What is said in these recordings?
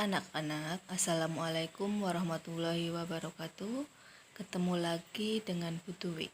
anak-anak, Assalamualaikum warahmatullahi wabarakatuh. Ketemu lagi dengan Bu Dwi.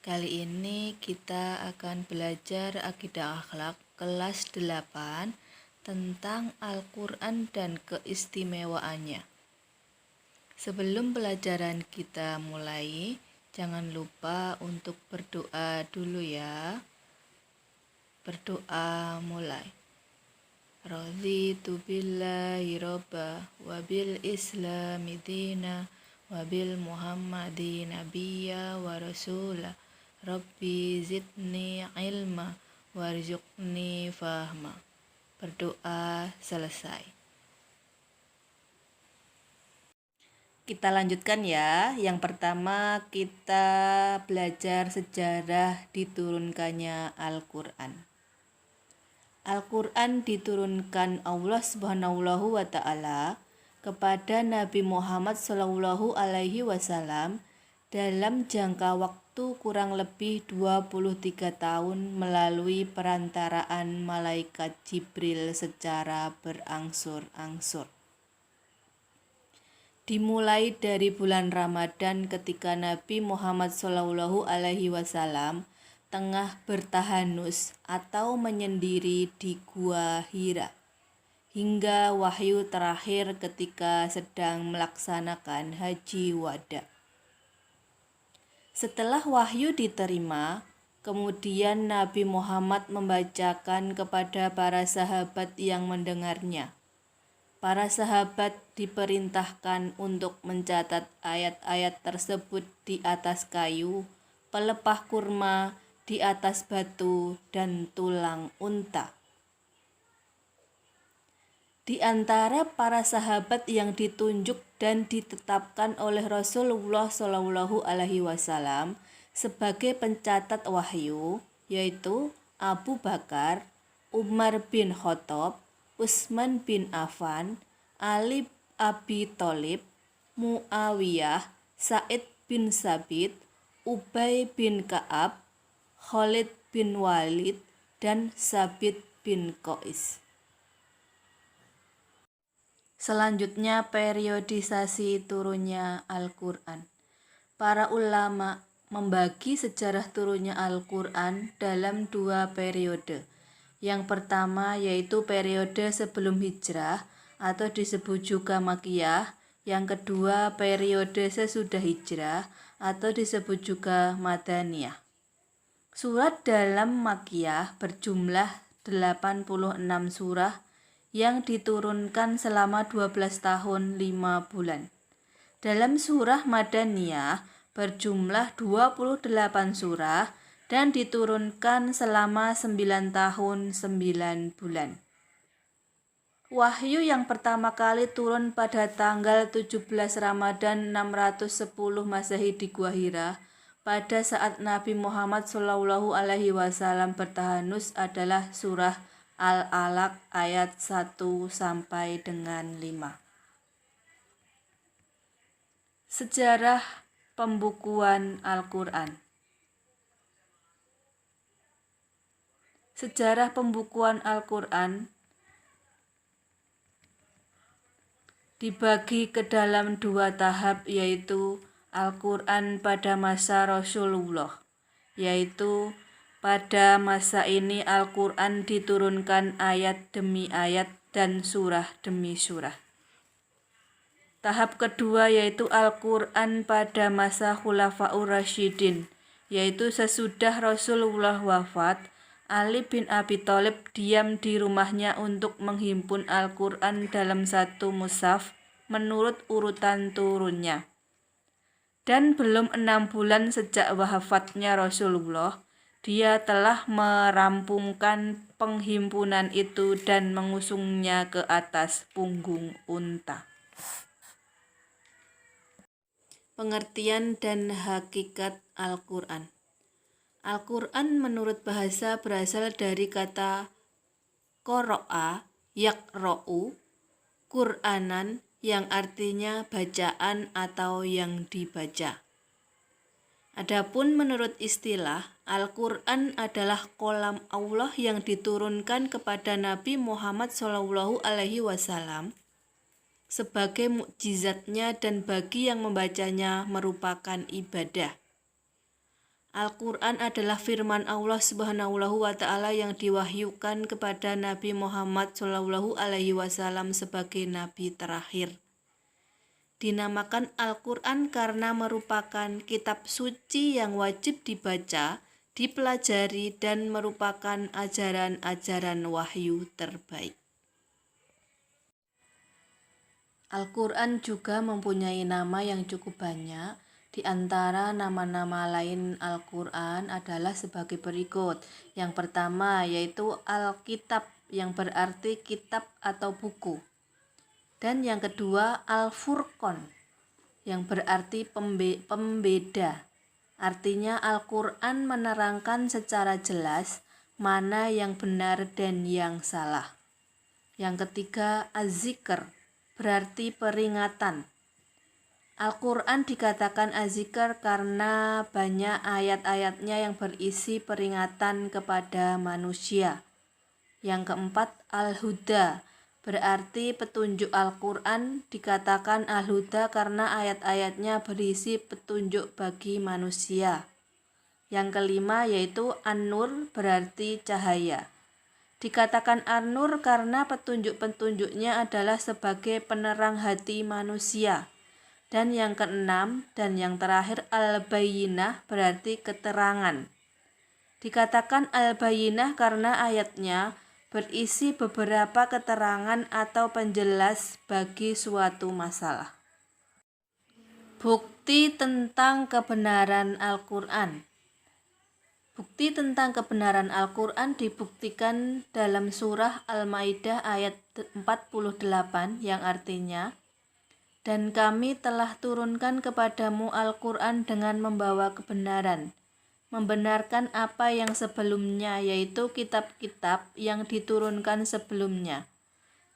Kali ini kita akan belajar akidah akhlak kelas 8 tentang Al-Quran dan keistimewaannya. Sebelum pelajaran kita mulai, jangan lupa untuk berdoa dulu ya. Berdoa mulai. Raditu billahi robba wabil islami dina wabil muhammadi nabiyya wa rasula rabbi zidni ilma warzuqni fahma. Berdoa selesai. Kita lanjutkan ya. Yang pertama kita belajar sejarah diturunkannya Al-Quran. Al-Quran diturunkan Allah Subhanahu wa Ta'ala kepada Nabi Muhammad SAW dalam jangka waktu kurang lebih 23 tahun melalui perantaraan malaikat Jibril secara berangsur-angsur. Dimulai dari bulan Ramadan ketika Nabi Muhammad SAW tengah bertahanus atau menyendiri di Gua Hira, hingga wahyu terakhir ketika sedang melaksanakan haji wada. Setelah wahyu diterima, kemudian Nabi Muhammad membacakan kepada para sahabat yang mendengarnya. Para sahabat diperintahkan untuk mencatat ayat-ayat tersebut di atas kayu, pelepah kurma, di atas batu, dan tulang unta. Di antara para sahabat yang ditunjuk dan ditetapkan oleh Rasulullah SAW sebagai pencatat wahyu, yaitu Abu Bakar, Umar bin Khattab, Utsman bin Affan, Ali Abi Thalib, Muawiyah, Sa'id bin Sabit, Ubay bin Ka'ab, Khalid bin Walid, dan Sabit bin Qais. Selanjutnya periodisasi turunnya Al-Quran. Para ulama membagi sejarah turunnya Al-Quran dalam dua periode. Yang pertama yaitu periode sebelum hijrah atau disebut juga Makkiyah. Yang kedua periode sesudah hijrah atau disebut juga Madaniyah. Surat dalam Makkiyah berjumlah 86 surah yang diturunkan selama 12 tahun 5 bulan. Dalam surah Madaniyah berjumlah 28 surah dan diturunkan selama 9 tahun 9 bulan. Wahyu yang pertama kali turun pada tanggal 17 Ramadan 610 Masehi di Gua Hira pada saat Nabi Muhammad SAW bertahanus adalah surah Al-Alaq ayat 1 sampai dengan 5. Sejarah pembukuan Al-Quran. Sejarah pembukuan Al-Quran dibagi ke dalam dua tahap, yaitu Al-Quran pada masa Rasulullah, yaitu pada masa ini Al-Quran diturunkan ayat demi ayat dan surah demi surah. Tahap kedua yaitu Al-Quran pada masa Khulafaur Rasyidin, yaitu sesudah Rasulullah wafat, Ali bin Abi Thalib diam di rumahnya untuk menghimpun Al-Quran dalam satu mushaf menurut urutan turunnya. Dan belum 6 bulan sejak wafatnya Rasulullah, dia telah merampungkan penghimpunan itu dan mengusungnya ke atas punggung unta. Pengertian dan hakikat Al-Quran. Al-Quran menurut bahasa berasal dari kata qara'a, yaqra'u, Qur'anan, yang artinya bacaan atau yang dibaca. Adapun menurut istilah, Al-Quran adalah kalam Allah yang diturunkan kepada Nabi Muhammad SAW sebagai mukjizatnya dan bagi yang membacanya merupakan ibadah. Al-Quran adalah firman Allah Subhanahu wa Ta'ala yang diwahyukan kepada Nabi Muhammad SAW sebagai nabi terakhir. Dinamakan Al-Quran karena merupakan kitab suci yang wajib dibaca, dipelajari, dan merupakan ajaran-ajaran wahyu terbaik. Al-Quran juga mempunyai nama yang cukup banyak. Di antara nama-nama lain Al-Quran adalah sebagai berikut. Yang pertama yaitu Al-Kitab, yang berarti kitab atau buku. Dan yang kedua Al-Furqan, yang berarti pembeda. Artinya Al-Quran menerangkan secara jelas mana yang benar dan yang salah. Yang ketiga Az-Zikr, berarti peringatan. Al-Quran dikatakan Az-Zikr karena banyak ayat-ayatnya yang berisi peringatan kepada manusia. Yang keempat Al-Huda, berarti petunjuk. Al-Quran dikatakan Al-Huda karena ayat-ayatnya berisi petunjuk bagi manusia. Yang kelima yaitu An-Nur, berarti cahaya. Dikatakan An-Nur karena petunjuk-petunjuknya adalah sebagai penerang hati manusia. Dan yang keenam dan yang terakhir Al-Bayyinah, berarti keterangan. Dikatakan Al-Bayyinah karena ayatnya berisi beberapa keterangan atau penjelas bagi suatu masalah. Bukti tentang kebenaran Al-Quran. Bukti tentang kebenaran Al-Quran dibuktikan dalam surah Al-Maidah ayat 48 yang artinya, dan kami telah turunkan kepadamu Al-Quran dengan membawa kebenaran, membenarkan apa yang sebelumnya, yaitu kitab-kitab yang diturunkan sebelumnya,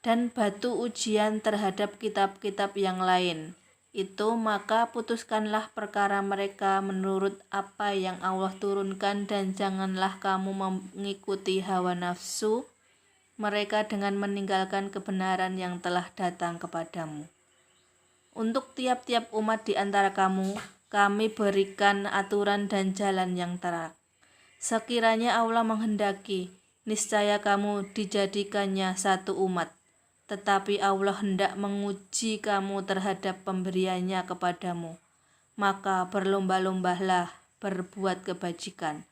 dan batu ujian terhadap kitab-kitab yang lain. Itu maka putuskanlah perkara mereka menurut apa yang Allah turunkan, dan janganlah kamu mengikuti hawa nafsu mereka dengan meninggalkan kebenaran yang telah datang kepadamu. Untuk tiap-tiap umat di antara kamu, kami berikan aturan dan jalan yang terang. Sekiranya Allah menghendaki, niscaya kamu dijadikannya satu umat. Tetapi Allah hendak menguji kamu terhadap pemberiannya kepadamu. Maka berlomba-lombalah berbuat kebajikan.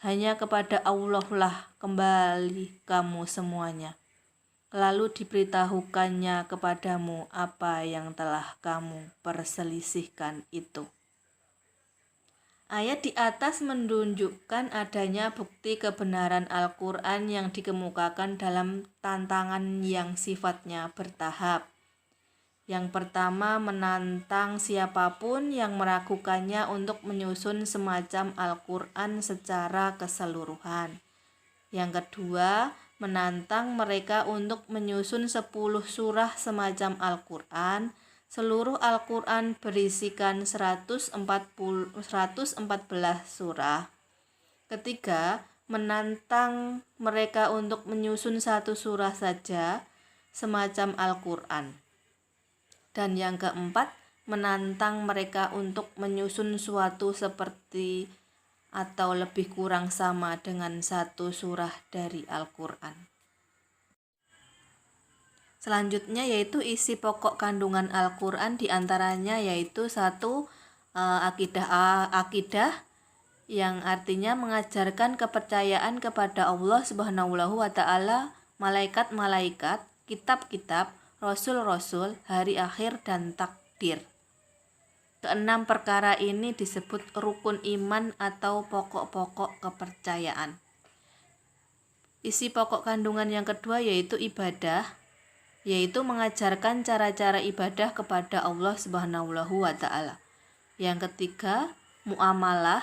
Hanya kepada Allah lah kembali kamu semuanya. Lalu diberitahukannya kepadamu apa yang telah kamu perselisihkan itu. Ayat di atas menunjukkan adanya bukti kebenaran Al-Quran yang dikemukakan dalam tantangan yang sifatnya bertahap. Yang pertama, menantang siapapun yang meragukannya untuk menyusun semacam Al-Quran secara keseluruhan. Yang kedua, menantang mereka untuk menyusun 10 surah semacam Al-Quran. Seluruh Al-Quran berisikan 114 surah. Ketiga, menantang mereka untuk menyusun satu surah saja semacam Al-Quran. Dan yang keempat, menantang mereka untuk menyusun suatu seperti atau lebih kurang sama dengan satu surah dari Al-Quran. Selanjutnya yaitu isi pokok kandungan Al-Quran, diantaranya yaitu satu, akidah yang artinya mengajarkan kepercayaan kepada Allah Subhanahu wa Ta'ala, malaikat-malaikat, kitab-kitab, rasul-rasul, hari akhir, dan takdir. Keenam perkara ini disebut rukun iman atau pokok-pokok kepercayaan. Isi pokok kandungan yang kedua yaitu ibadah, yaitu mengajarkan cara-cara ibadah kepada Allah Subhanahu wa Ta'ala. Yang ketiga, muamalah,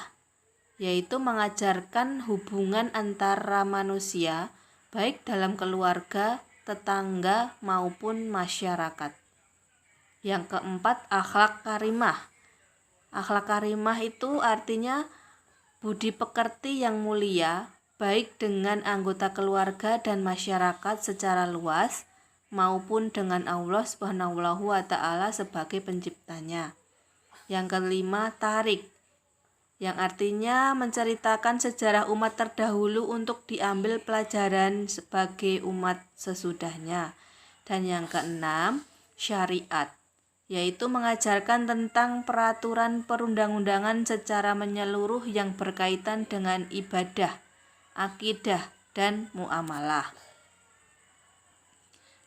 yaitu mengajarkan hubungan antara manusia, baik dalam keluarga, tetangga, maupun masyarakat. Yang keempat, akhlak karimah. Akhlak karimah itu artinya budi pekerti yang mulia, baik dengan anggota keluarga dan masyarakat secara luas, maupun dengan Allah Subhanahu wa Ta'ala sebagai penciptanya. Yang kelima, tarik, yang artinya menceritakan sejarah umat terdahulu untuk diambil pelajaran sebagai umat sesudahnya. Dan yang keenam, syariat, yaitu mengajarkan tentang peraturan perundang-undangan secara menyeluruh yang berkaitan dengan ibadah, akidah, dan muamalah.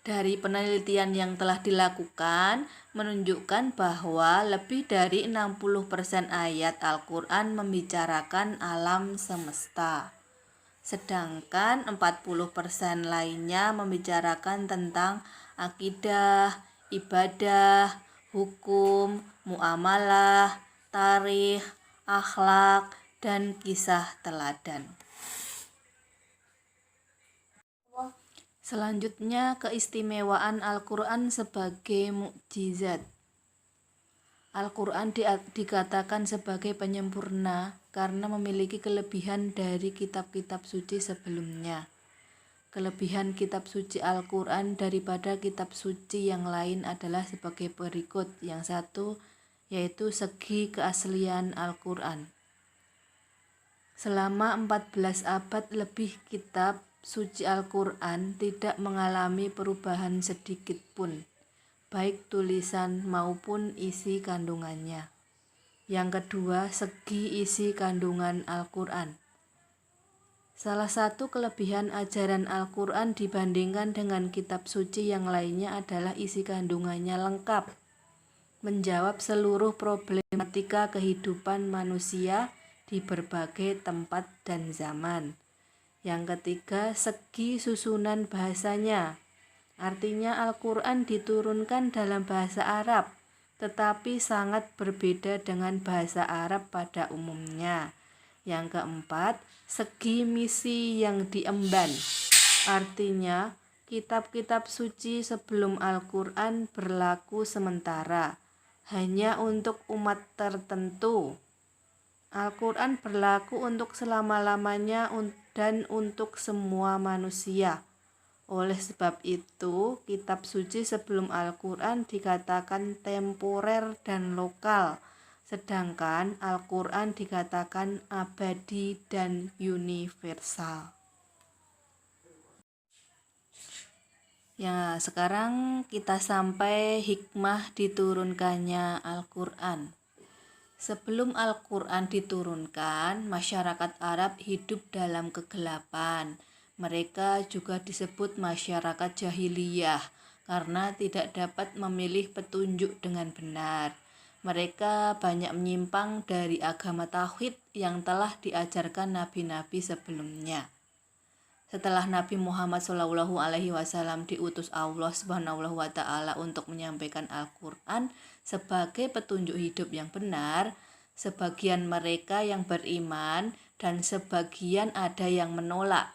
Dari penelitian yang telah dilakukan menunjukkan bahwa lebih dari 60% ayat Al-Quran membicarakan alam semesta, sedangkan 40% lainnya membicarakan tentang akidah, ibadah, hukum, muamalah, tarikh, akhlak, dan kisah teladan. Selanjutnya, keistimewaan Al-Quran sebagai mukjizat. Al-Quran dikatakan sebagai penyempurna karena memiliki kelebihan dari kitab-kitab suci sebelumnya. Kelebihan kitab suci Al-Quran daripada kitab suci yang lain adalah sebagai berikut. Yang satu, yaitu segi keaslian Al-Quran. Selama 14 abad lebih, kitab suci Al-Quran tidak mengalami perubahan sedikit pun, baik tulisan maupun isi kandungannya. Yang kedua, segi isi kandungan Al-Quran. Salah satu kelebihan ajaran Al-Quran dibandingkan dengan kitab suci yang lainnya adalah isi kandungannya lengkap, menjawab seluruh problematika kehidupan manusia di berbagai tempat dan zaman. Yang ketiga, segi susunan bahasanya. Artinya Al-Quran diturunkan dalam bahasa Arab, tetapi sangat berbeda dengan bahasa Arab pada umumnya. Yang keempat, segi misi yang diemban. Artinya, kitab-kitab suci sebelum Al-Quran berlaku sementara, hanya untuk umat tertentu. Al-Quran berlaku untuk selama-lamanya dan untuk semua manusia. Oleh sebab itu, kitab suci sebelum Al-Quran dikatakan temporer dan lokal, sedangkan Al-Quran dikatakan abadi dan universal. Ya, sekarang kita sampai hikmah diturunkannya Al-Quran. Sebelum Al-Quran diturunkan, masyarakat Arab hidup dalam kegelapan. Mereka juga disebut masyarakat jahiliyah karena tidak dapat memilih petunjuk dengan benar. Mereka banyak menyimpang dari agama tauhid yang telah diajarkan nabi-nabi sebelumnya. Setelah Nabi Muhammad SAW diutus Allah Subhanahu wa Ta'ala untuk menyampaikan Al-Quran sebagai petunjuk hidup yang benar, sebagian mereka yang beriman dan sebagian ada yang menolak.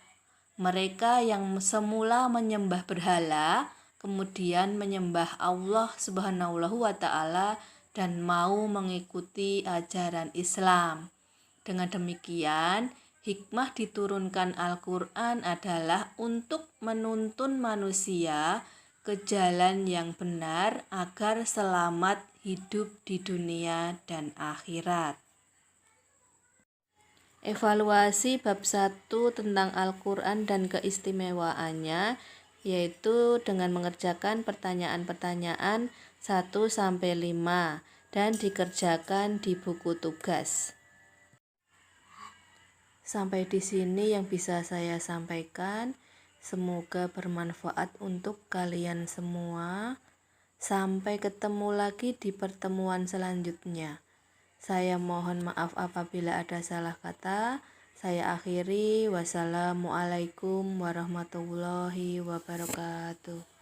Mereka yang semula menyembah berhala, kemudian menyembah Allah Subhanahu wa Ta'ala dan mau mengikuti ajaran Islam. Dengan demikian, hikmah diturunkan Al-Quran adalah untuk menuntun manusia ke jalan yang benar agar selamat hidup di dunia dan akhirat. Evaluasi bab 1 tentang Al-Quran dan keistimewaannya, yaitu dengan mengerjakan pertanyaan-pertanyaan 1-5 dan dikerjakan di buku tugas. Sampai di sini yang bisa saya sampaikan. Semoga bermanfaat untuk kalian semua. Sampai ketemu lagi di pertemuan selanjutnya. Saya mohon maaf apabila ada salah kata. Saya akhiri. Wassalamualaikum warahmatullahi wabarakatuh.